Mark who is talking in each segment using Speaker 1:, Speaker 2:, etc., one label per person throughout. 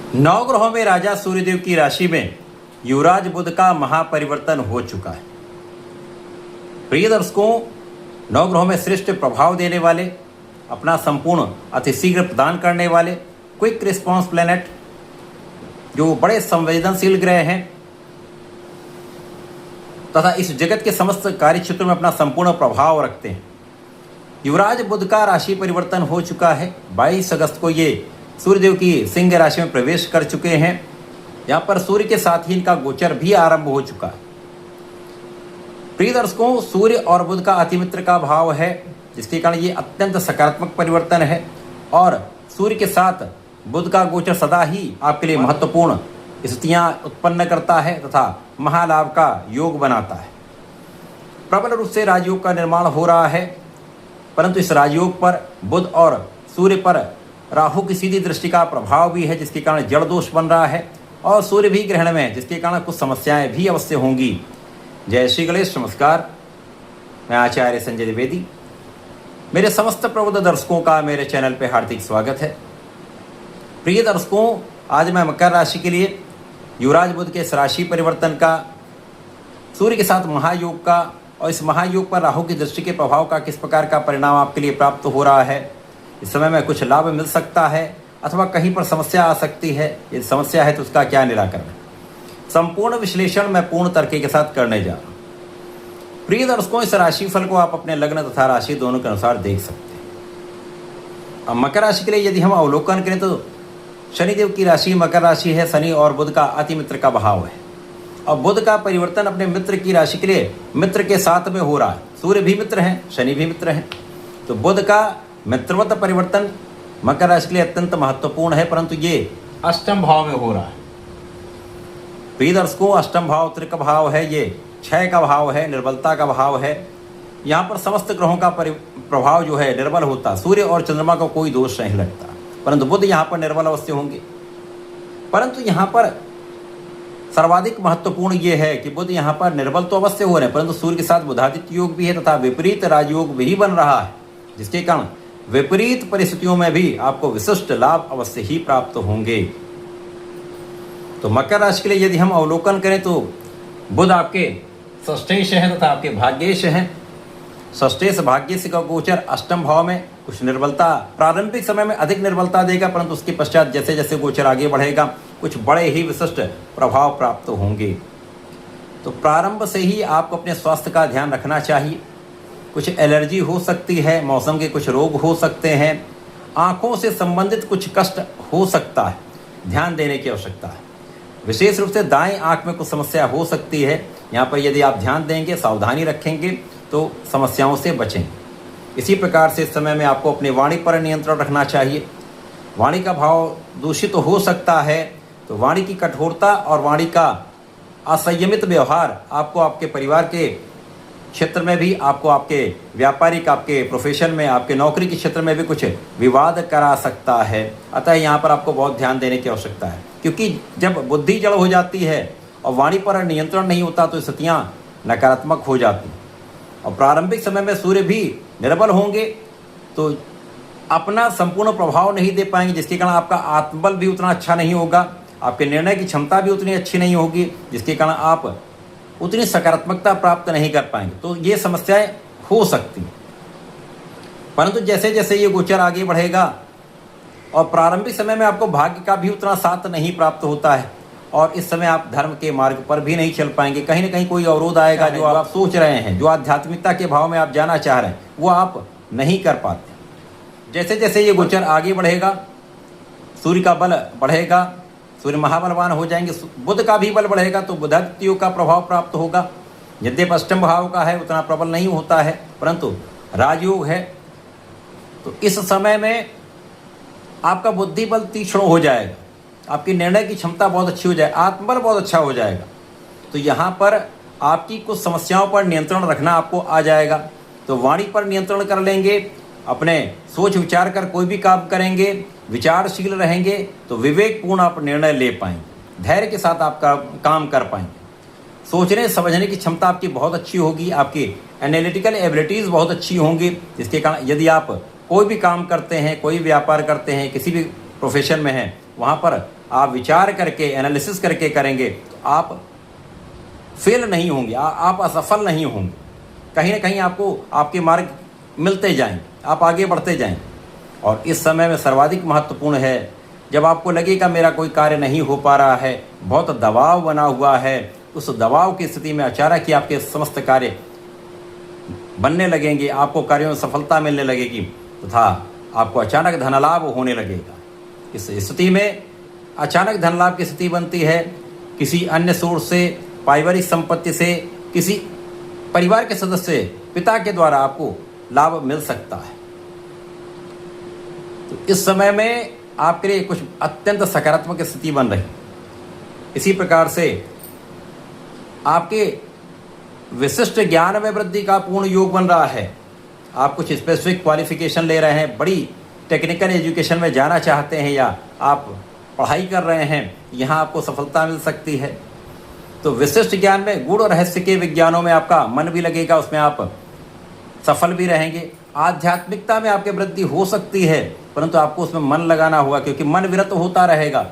Speaker 1: नौ ग्रहों में राजा सूर्यदेव की राशि में युवराज बुध का महापरिवर्तन हो चुका है। प्रिय दर्शकों, नौ ग्रहों में श्रेष्ठ प्रभाव देने वाले, अपना संपूर्ण अतिशीघ्र प्रदान करने वाले, क्विक रिस्पॉन्स प्लैनेट, जो बड़े संवेदनशील ग्रह हैं तथा इस जगत के समस्त कार्य क्षेत्रों में अपना संपूर्ण प्रभाव रखते हैं। युवराज बुध का राशि परिवर्तन हो चुका है। 22 अगस्त को ये सूर्यदेव की सिंह राशि में प्रवेश कर चुके हैं। यहाँ पर सूर्य के साथ ही इनका गोचर भी आरंभ हो चुका है। प्रिय दर्शकों, सूर्य और बुध का अतिमित्र का भाव है, जिसके कारण ये अत्यंत सकारात्मक परिवर्तन है और सूर्य के साथ बुध का गोचर सदा ही आपके लिए महत्वपूर्ण स्थितियां उत्पन्न करता है तथा महालाभ का योग बनाता है। प्रबल रूप से राजयोग का निर्माण हो रहा है, परंतु इस राजयोग पर बुध और सूर्य पर राहु की सीधी दृष्टि का प्रभाव भी है, जिसके कारण जड़ दोष बन रहा है और सूर्य भी ग्रहण में है, जिसके कारण कुछ समस्याएं भी अवश्य होंगी। जय श्री गणेश। नमस्कार, मैं आचार्य संजय द्विवेदी। मेरे समस्त प्रबुद्ध दर्शकों का मेरे चैनल पे हार्दिक स्वागत है। प्रिय दर्शकों, आज मैं मकर राशि के लिए युवराज बुध के इस राशि परिवर्तन का, सूर्य के साथ महायोग का और इस महायोग पर राहु की दृष्टि के प्रभाव का किस प्रकार का परिणाम आपके लिए प्राप्त हो रहा है, इस समय में कुछ लाभ मिल सकता है अथवा कहीं पर समस्या आ सकती है, यदि समस्या है तो उसका क्या निराकरण है, संपूर्ण विश्लेषण मैं पूर्ण तर्क के साथ करने जा रहा हूँ। प्रिय दर्शकों, इस राशिफल को आप अपने लग्न तथा राशि दोनों के अनुसार देख सकते हैं। अब मकर राशि के लिए यदि हम अवलोकन करें तो शनिदेव की राशि मकर राशि है। शनि और बुध का अति मित्र का भाव है और बुध का परिवर्तन अपने मित्र की राशि के लिए मित्र के साथ में हो रहा है। सूर्य भी मित्र हैं, शनि भी मित्र हैं, तो बुध का मित्रवत परिवर्तन मकर राशि के लिए अत्यंत महत्वपूर्ण है, परंतु ये अष्टम भाव में हो रहा है। प्रिय दर्शकों, अष्टम भाव त्रिक भाव है, ये क्षय का भाव है, निर्बलता का भाव है। यहाँ पर समस्त ग्रहों का प्रभाव जो है निर्बल होता। सूर्य और चंद्रमा को कोई दोष नहीं लगता, परंतु बुध यहाँ पर निर्बल अवस्था होंगे। परंतु यहाँ पर सर्वाधिक महत्वपूर्ण ये है कि बुध यहाँ पर निर्बल तो अवश्य हो रहे हैं, परंतु सूर्य के साथ बुधादित्य योग भी है तथा विपरीत राजयोग भी बन रहा है, जिसके कारण विपरीत परिस्थितियों में भी आपको विशिष्ट लाभ अवश्य ही प्राप्त होंगे। तो मकर राशि के लिए यदि हम अवलोकन करें तो बुध आपके षष्ठेश हैं तथा आपके भाग्येश हैं। षष्ठेश भाग्येश का गोचर अष्टम भाव में कुछ निर्बलता, प्रारंभिक समय में अधिक निर्बलता देगा, परंतु उसके पश्चात जैसे जैसे गोचर आगे बढ़ेगा कुछ बड़े ही विशिष्ट प्रभाव प्राप्त होंगे। तो प्रारंभ से ही आपको अपने स्वास्थ्य का ध्यान रखना चाहिए। कुछ एलर्जी हो सकती है, मौसम के कुछ रोग हो सकते हैं, आँखों से संबंधित कुछ कष्ट हो सकता है, ध्यान देने की आवश्यकता है। विशेष रूप से दाएं आँख में कुछ समस्या हो सकती है, यहाँ पर यदि आप ध्यान देंगे, सावधानी रखेंगे तो समस्याओं से बचेंगे। इसी प्रकार से इस समय में आपको अपनी वाणी पर नियंत्रण रखना चाहिए। वाणी का भाव दूषित हो सकता है, तो वाणी की कठोरता और वाणी का असंयमित व्यवहार आपको आपके परिवार के क्षेत्र में भी, आपको आपके व्यापारिक, आपके प्रोफेशन में, आपके नौकरी के क्षेत्र में भी कुछ विवाद करा सकता है। अतः यहाँ पर आपको बहुत ध्यान देने की आवश्यकता है, क्योंकि जब बुद्धि जड़ हो जाती है और वाणी पर नियंत्रण नहीं होता तो स्थितियाँ नकारात्मक हो जाती हैं। और प्रारंभिक समय में सूर्य भी निर्बल होंगे तो अपना संपूर्ण प्रभाव नहीं दे पाएंगे, जिसके कारण आपका आत्मबल भी उतना अच्छा नहीं होगा, आपके निर्णय की क्षमता भी उतनी अच्छी नहीं होगी, जिसके कारण आप उतनी सकारात्मकता प्राप्त नहीं कर पाएंगे। तो ये समस्याएं हो सकती हैं, परंतु जैसे जैसे ये गोचर आगे बढ़ेगा और प्रारंभिक समय में आपको भाग्य का भी उतना साथ नहीं प्राप्त होता है और इस समय आप धर्म के मार्ग पर भी नहीं चल पाएंगे। कहीं ना कहीं कोई अवरोध आएगा, जो आप सोच रहे हैं, जो आध्यात्मिकता के भाव में आप जाना चाह रहे हैं, वो आप नहीं कर पाते। जैसे जैसे ये गोचर आगे बढ़ेगा, सूर्य का बल बढ़ेगा, सूर्य महाबलवान हो जाएंगे, बुध का भी बल बढ़ेगा, तो बुधादित्य योग का प्रभाव प्राप्त होगा। यद्यपि अष्टम भाव का है, उतना प्रबल नहीं होता है, परंतु राजयोग है। तो इस समय में आपका बुद्धि बल तीक्ष्ण हो जाएगा, आपकी निर्णय की क्षमता बहुत अच्छी हो जाएगी, आत्मबल बहुत अच्छा हो जाएगा। तो यहाँ पर आपकी कुछ समस्याओं पर नियंत्रण रखना आपको आ जाएगा। तो वाणी पर नियंत्रण कर लेंगे, अपने सोच विचार कर कोई भी काम करेंगे, विचारशील रहेंगे तो विवेकपूर्ण आप निर्णय ले पाएंगे, धैर्य के साथ आप काम कर पाएंगे। सोचने समझने की क्षमता आपकी बहुत अच्छी होगी, आपकी एनालिटिकल एबिलिटीज़ बहुत अच्छी होंगी, जिसके कारण यदि आप कोई भी काम करते हैं, कोई व्यापार करते हैं, किसी भी प्रोफेशन में हैं, वहाँ पर आप विचार करके एनालिसिस करके करेंगे तो आप फेल नहीं होंगे, आप असफल नहीं होंगे। कहीं ना कहीं आपको आपके मार्ग मिलते जाएंगे, आप आगे बढ़ते जाएंगे। और इस समय में सर्वाधिक महत्वपूर्ण है जब आपको लगेगा मेरा कोई कार्य नहीं हो पा रहा है, बहुत दबाव बना हुआ है, उस दबाव की स्थिति में अचानक ही आपके समस्त कार्य बनने लगेंगे, आपको कार्यों में सफलता मिलने लगेगी तथा आपको अचानक धनलाभ होने लगेगा। इस स्थिति में अचानक धनलाभ की स्थिति बनती है, किसी अन्य सोर्स से, पारिवारिक संपत्ति से, किसी परिवार के सदस्य, पिता के द्वारा आपको लाभ मिल सकता है। तो इस समय में आपके लिए कुछ अत्यंत सकारात्मक स्थिति बन रही। इसी प्रकार से आपके विशिष्ट ज्ञान में वृद्धि का पूर्ण योग बन रहा है। आप कुछ स्पेसिफिक क्वालिफिकेशन ले रहे हैं, बड़ी टेक्निकल एजुकेशन में जाना चाहते हैं या आप पढ़ाई कर रहे हैं, यहाँ आपको सफलता मिल सकती है। तो विशिष्ट ज्ञान में, गूढ़ और रहस्य के विज्ञानों में आपका मन भी लगेगा, उसमें आप सफल भी रहेंगे। आध्यात्मिकता में आपकी वृद्धि हो सकती है, परंतु आपको उसमें मन लगाना होगा, क्योंकि मन विरत होता रहेगा।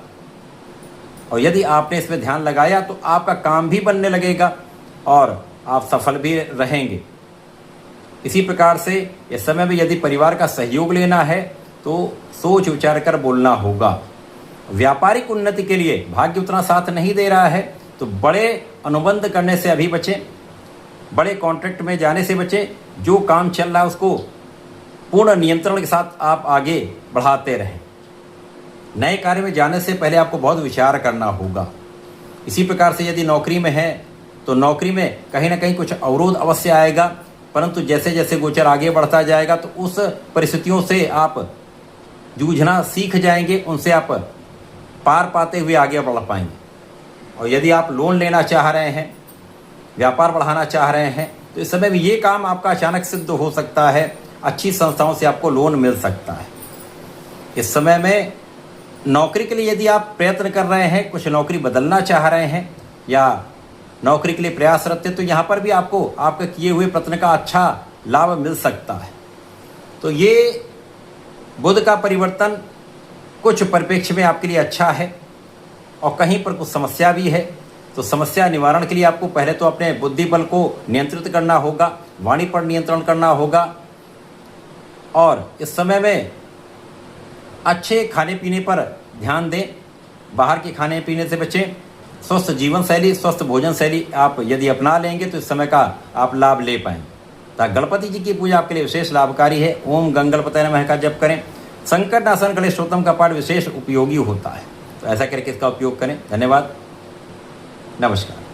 Speaker 1: और यदि आपने इसमें ध्यान लगाया तो आपका काम भी बनने लगेगा और आप सफल भी रहेंगे। इसी प्रकार से इस समय में यदि परिवार का सहयोग लेना है तो सोच विचार कर बोलना होगा। व्यापारिक उन्नति के लिए भाग्य उतना साथ नहीं दे रहा है तो बड़े अनुबंध करने से अभी बचें, बड़े कॉन्ट्रैक्ट में जाने से बचें। जो काम चल रहा है उसको पूर्ण नियंत्रण के साथ आप आगे बढ़ाते रहें। नए कार्य में जाने से पहले आपको बहुत विचार करना होगा। इसी प्रकार से यदि नौकरी में है तो नौकरी में कहीं ना कहीं कुछ अवरोध अवश्य आएगा, परंतु जैसे जैसे गोचर आगे बढ़ता जाएगा तो उस परिस्थितियों से आप जूझना सीख जाएंगे, उनसे आप पार पाते हुए आगे बढ़ पाएंगे। और यदि आप लोन लेना चाह रहे हैं, व्यापार बढ़ाना चाह रहे हैं, तो इस समय भी ये काम आपका अचानक सिद्ध हो सकता है। अच्छी संस्थाओं से आपको लोन मिल सकता है। इस समय में नौकरी के लिए यदि आप प्रयत्न कर रहे हैं, कुछ नौकरी बदलना चाह रहे हैं या नौकरी के लिए प्रयासरत है, तो यहाँ पर भी आपको आपके किए हुए प्रयत्न का अच्छा लाभ मिल सकता है। तो ये बुध का परिवर्तन कुछ परिप्रेक्ष्य में आपके लिए अच्छा है और कहीं पर कुछ समस्या भी है। तो समस्या निवारण के लिए आपको पहले तो अपने बुद्धि बल को नियंत्रित करना होगा, वाणी पर नियंत्रण करना होगा और इस समय में अच्छे खाने पीने पर ध्यान दें, बाहर के खाने पीने से बचें। स्वस्थ जीवन शैली, स्वस्थ भोजन शैली आप यदि अपना लेंगे तो इस समय का आप लाभ ले पाएंगे। तो गणपति जी की पूजा आपके लिए विशेष लाभकारी है। ओम गंगणपतये नमः का जप करें। संकटनाशन गणेश स्तोत्रम का पाठ विशेष उपयोगी होता है, तो ऐसा करके इसका उपयोग करें। धन्यवाद, नमस्कार।